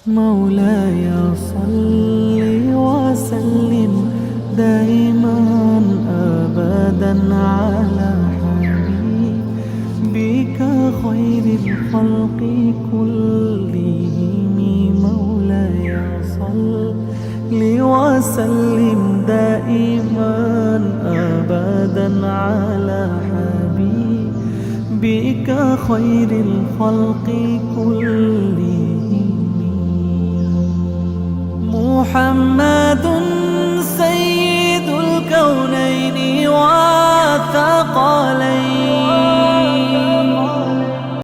مولاي صل وسلم دائما أبدا على حبيبك خير الخلق كلهم. مولاي صل وسلم دائما أبدا على حبيبك خير الخلق كلهم. محمد